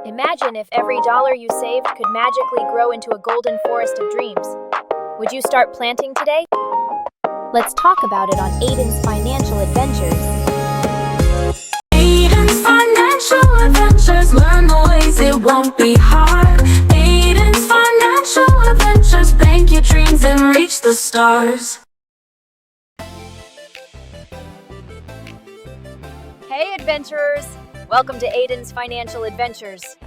Imagine if every dollar you saved could magically grow into a golden forest of dreams. Would you start planting today? Let's talk about it on Aiden's Financial Adventures. Aiden's Financial Adventures, learn the ways it won't be hard. Aiden's Financial Adventures, bank your dreams and reach the stars. Hey adventurers! Welcome to Aiden's Financial Adventures.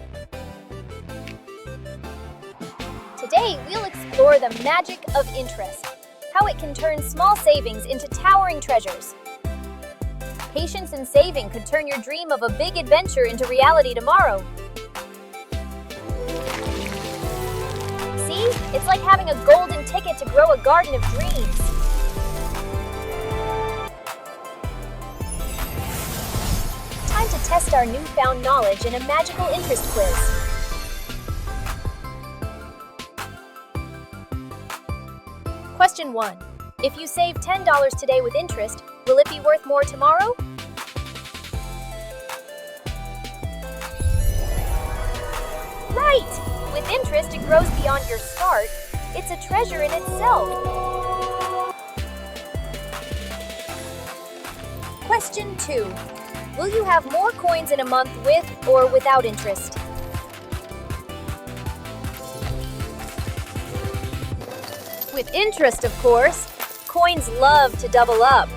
Today we'll explore the magic of interest, how it can turn small savings into towering treasures. Patience and saving could turn your dream of a big adventure into reality tomorrow. See? It's like having a golden ticket to grow a garden of dreams. Time to test our newfound knowledge in a magical interest quiz. Question 1. If you save $10 today with interest, will it be worth more tomorrow? Right! With interest, it grows beyond your start. It's a treasure in itself. Question 2. Will you have more coins in a month with or without interest? With interest, of course. Coins love to double up.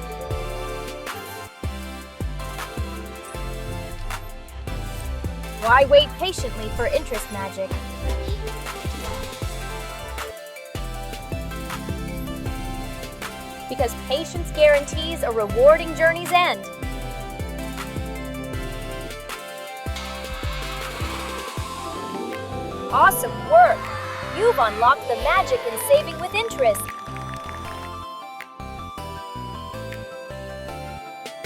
Why wait patiently for interest magic? Because patience guarantees a rewarding journey's end. Awesome work! You've unlocked the magic in saving with interest.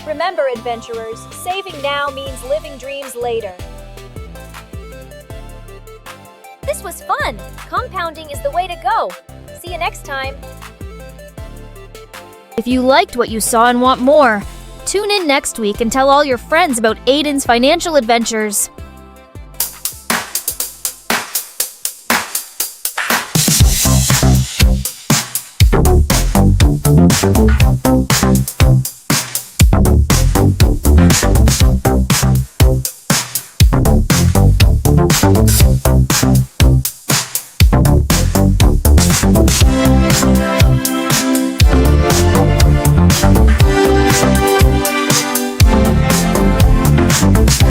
Remember, adventurers, saving now means living dreams later. This was fun! Compounding is the way to go. See you next time. If you liked what you saw and want more, tune in next week and tell all your friends about Aiden's Financial Adventures.